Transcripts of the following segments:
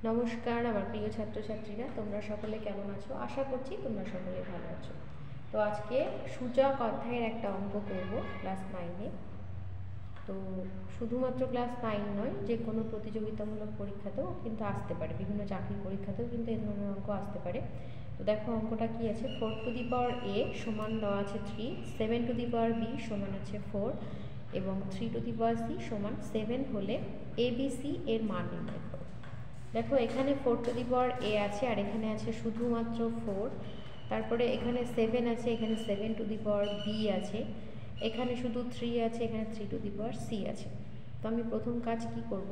নমস্কার আমার প্রিয় ছাত্রছাত্রীরা, তোমরা সকলে কেমন আছো? আশা করছি তোমরা সকলে ভালো আছো। তো আজকে সূচক অধ্যায়ের একটা অঙ্ক করব ক্লাস 9-এ। তো শুধুমাত্র ক্লাস 9 নয়, যে কোনো প্রতিযোগিতামূলক পরীক্ষাতেও কিন্তু আসতে পারে, বিভিন্ন চাকরির পরীক্ষাতেও কিন্তু এই ধরনের অঙ্ক আসতে পারে। তো দেখো অঙ্কটা কি আছে, 4 টু দি পাওয়ার a সমান দেওয়া আছে 3, 7 টু দি পাওয়ার b সমান আছে 4 এবং 3 টু দি পাওয়ার c সমান 7 হলে abc এর মান নির্ণয় করো। দেখো এখানে 4 টু দি পাওয়ার a আছে আর এখানে আছে শুধুমাত্র 4, তারপরে এখানে 7 আছে, এখানে 7 টু দি পাওয়ার b আছে, এখানে শুধু 3 আছে, এখানে 3 টু দি পাওয়ার c আছে। তো আমি প্রথম কাজ কি করব,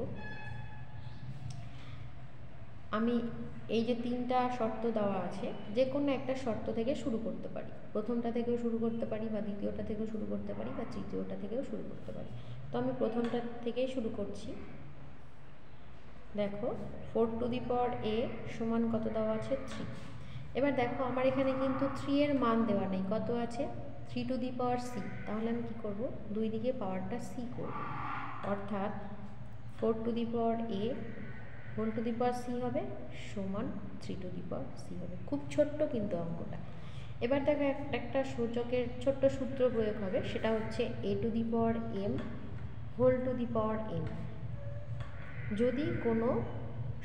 আমি এই যে তিনটা শর্ত দেওয়া আছে যে কোনো একটা শর্ত থেকে শুরু করতে পারি, প্রথমটা থেকেও শুরু করতে পারি বা দ্বিতীয়টা থেকেও শুরু করতে পারি বা তৃতীয়টা থেকেও শুরু করতে পারি। তো আমি প্রথমটা থেকেই শুরু করছি। দেখো 4 টু দি পাওয়ার a সমান কত দেওয়া আছে 3। এবার দেখো আমার এখানে কিন্তু 3 এর মান দেওয়া নেই, কত আছে 3 টু দি পাওয়ার c। তাহলে আমি কি করব, দুই দিকে পাওয়ারটা c করব, অর্থাৎ 4 to the power a whole to the power c হবে সমান 3 টু দি পাওয়ার c হবে। খুব ছোট্ট কিন্তু অঙ্কটা। এবার দেখো একটা সূচকের ছোট্ট সূত্র প্রয়োগ হবে, সেটা হচ্ছে a to the power m whole to the power n। যদি কোনো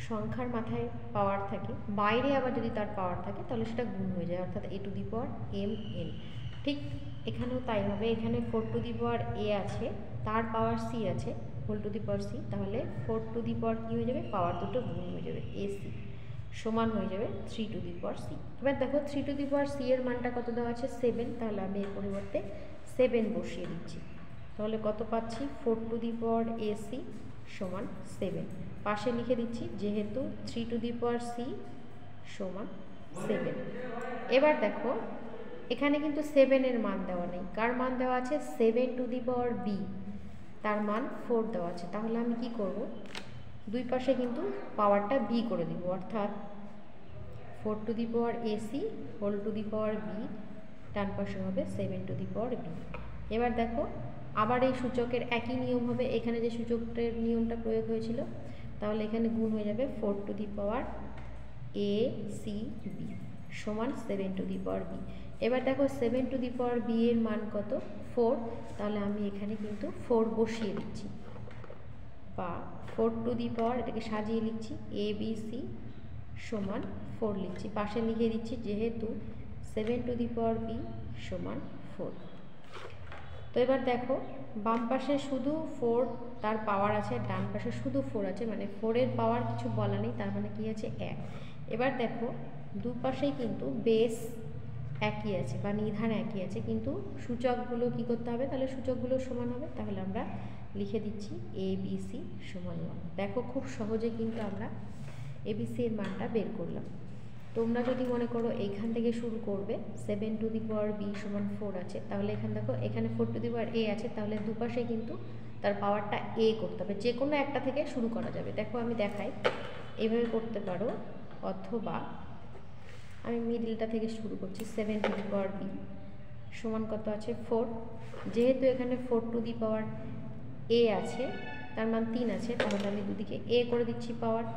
সংখ্যার মাথায় পাওয়ার থাকে, বাইরে আবার যদি তার পাওয়ার থাকে তাহলে সেটা গুণ হয়ে যায়, অর্থাৎ a to the power m n। ঠিক এখানেও তাই হবে, এখানে 4 টু দি পাওয়ার a আছে, তার পাওয়ার c আছে whole to the power c, তাহলে 4 টু দি পাওয়ার কী হয়ে যাবে, পাওয়ার দুটো গুণ হয়ে যাবে ac সমান হয়ে যাবে 3 টু দি পাওয়ার c। এবার দেখো 3 টু দি পাওয়ার c এর মানটা কত দেওয়া আছে 7, তাহলে আমি এর পরিবর্তে 7 বসিয়ে দিচ্ছি। তাহলে কত পাচ্ছি 4 টু দি পাওয়ার ac সমান 7, পাশে লিখে দিচ্ছি যেহেতু 3 টু দি পাওয়ার c সমান 7। এবার দেখো এখানে কিন্তু 7 এর মান দেওয়া নেই, কার মান দেওয়া আছে 7 টু দি পাওয়ার b, তার মান 4 দেওয়া আছে। তাহলে আমি কি করব, দুই পাশে কিন্তু পাওয়ারটা b করে দিব, অর্থাৎ 4 to the power ac whole to the power b, ডান পাশে হবে 7 টু দি পাওয়ার b। এবার দেখো আবার এই সূচকের একই নিয়ম হবে, এখানে যে সূচকের নিয়মটা প্রয়োগ হয়েছিল, তাহলে এখানে গুণ হয়ে যাবে 4 to the power a c b সমান 7 টু দি পাওয়ার b। এবার দেখো 7 টু দি পাওয়ার b এর মান কত 4, তাহলে আমি এখানে কিন্তু 4 বসিয়ে দিচ্ছি, বা 4 টু দি পাওয়ার, এটাকে সাজিয়ে লিখছি a b c সমান 4 লিখছি, পাশে লিখে দিচ্ছি যেহেতু 7 টু দি পাওয়ার b সমান 4। তো এবার দেখো বাম পাশে শুধু 4 তার পাওয়ার আছে, ডান পাশে শুধু 4 আছে, মানে 4 এর পাওয়ার কিছু বলা নেই, তার মানে কি আছে 1। এবার দেখো দুপাশেই কিন্তু বেস একই আছে বা নিধান একই আছে, কিন্তু সূচকগুলো কি করতে হবে, তাহলে সূচকগুলো সমান হবে। তাহলে আমরা লিখে দিচ্ছি abc সমান 1। দেখো খুব সহজে কিন্তু আমরা abc এর মানটা বের করলাম। তোমরা যদি মনে করো এইখান থেকে শুরু করবে, 7 টু দি পাওয়ার b সমান 4 আছে, তাহলে এখানে দেখো এখানে 4 টু দি পাওয়ার a আছে, তাহলে দুপাশে কিন্তু তার পাওয়ারটা a করতে হবে, যে কোনো একটা থেকে শুরু করা যাবে। দেখো আমি দেখাই, এইভাবে করতে পারো, অথবা আমি মিডিলটা থেকে শুরু করছি। 7 টু দি পাওয়ার b সমান কত আছে 4, যেহেতু এখানে 4 টু দি পাওয়ার a আছে, তার মান 3 আছে, তাহলে আমি দুদিকে a করে দিচ্ছি পাওয়ার।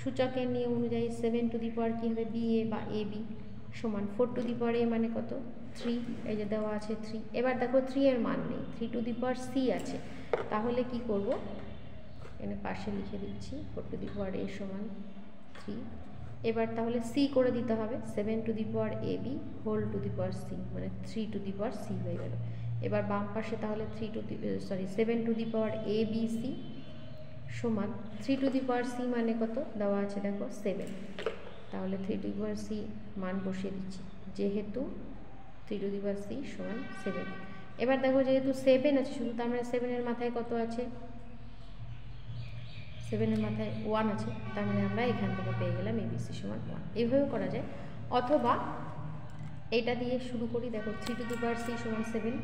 সূচকের নিয়ম অনুযায়ী 7 টু দি পাওয়ার কী হবে ba বা ab সমান 4 টু দি পাওয়ার a মানে কত 3, এই যে দেওয়া আছে 3। এবার দেখো 3 এর মান নেই, 3 টু দি পাওয়ার c আছে, তাহলে কি করব, এখানে পাশে লিখে দিচ্ছি 4 টু দি পাওয়ার a সমান 3। এবার তাহলে c করে দিতে হবে, 7 to the power ab whole to the power c, মানে 3 টু দি পাওয়ার c হয়ে গেল। এবার বাম পাশে তাহলে 7 টু দি পাওয়ার abc সমান 3 টু দি পাওয়ার c মানে কত দেওয়া আছে দেখো 7, তাহলে 3 টু দি পাওয়ার c মান বসিয়ে দিচ্ছি, যেহেতু 3 টু দি পাওয়ার c সমান 7। এবার দেখো যেহেতু 7 আছে শুধু, তার মানে 7 এর মাথায় কত আছে, 7 এর মাথায় 1 আছে, তার মানে আমরা এখান থেকে পেয়ে গেলাম abc সমান 1। এইভাবেও করা যায়, অথবা এটা দিয়ে শুরু করি। দেখো 3 টু দি পাওয়ার c সমান 7,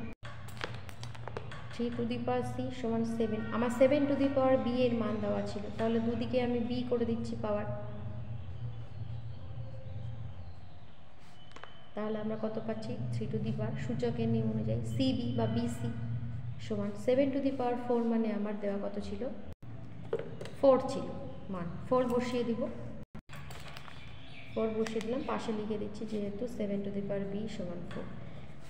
3 টু দি পাওয়ার c সমান 7, আমার 7 টু দি পাওয়ার b এর মান দেওয়া ছিল, তাহলে দুদিকে আমি b করে দিচ্ছি পাওয়ার। তাহলে আমরা কত পাচ্ছি 3 টু দি পাওয়ার, সূচকের নিয়ম অনুযায়ী cb বা bc সমান 7 টু দি পাওয়ার 4, মানে আমার দেওয়া কত ছিল 4 ছিল মান, 4 বসিয়ে দিব, 4 বসিয়ে দিলাম, পাশে লিখে দিচ্ছি যেহেতু 7 টু দি পাওয়ার b সমান 4।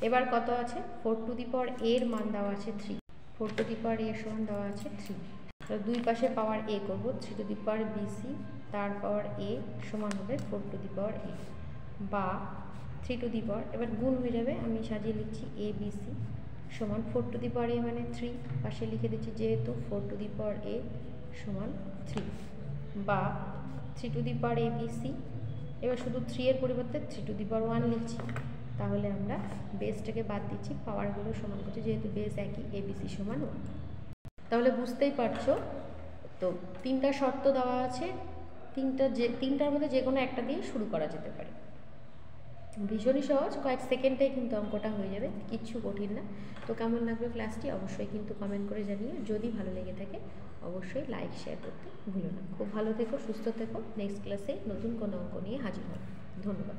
এবার কত আছে, 4 টু দি পাওয়ার a এর মান দেওয়া আছে 3, 4 টু দি পাওয়ার a এর সমান দেওয়া আছে 3। তাহলে দুই পাশে পাওয়ার a করব, 3 টু দি পাওয়ার bc তার পাওয়ার a সমান হবে 4 টু দি পাওয়ার a, বা 3 টু দি পাওয়ার, এবার গুণ হয়ে যাবে, আমি সাজিয়ে লিখছি a bc সমান 4 টু দি পাওয়ার a মানে 3, পাশে লিখে দিচ্ছি যেহেতু 4 টু দি পাওয়ার a সমান 3, বা 3 two the power a bc, এবার শুধু 3 এর পরিবর্তে 3 টু দি পাওয়ার 1 লিখছি, তাহলে আমরা বেসটাকে বাদ দিচ্ছি, পাওয়ারগুলো সমান করছি, যেহেতু বেস একই abc সমান 1। তাহলে বুঝতেই পারছো, তো তিনটা শর্ত দেওয়া আছে, তিনটার মধ্যে যে কোনো একটা দিয়ে শুরু করা যেতে পারে। ভীষণই সহজ, কয়েক সেকেন্ডেই কিন্তু অঙ্কটা হয়ে যাবে, কিচ্ছু কঠিন না। তো কেমন লাগবে ক্লাসটি অবশ্যই কিন্তু কমেন্ট করে জানিও, যদি ভালো লেগে থাকে অবশ্যই লাইক শেয়ার করতে ভুলো না। খুব ভালো থেকো, সুস্থ থেকো, নেক্সট ক্লাসে নতুন কোনো অঙ্ক নিয়ে হাজির হব। ধন্যবাদ।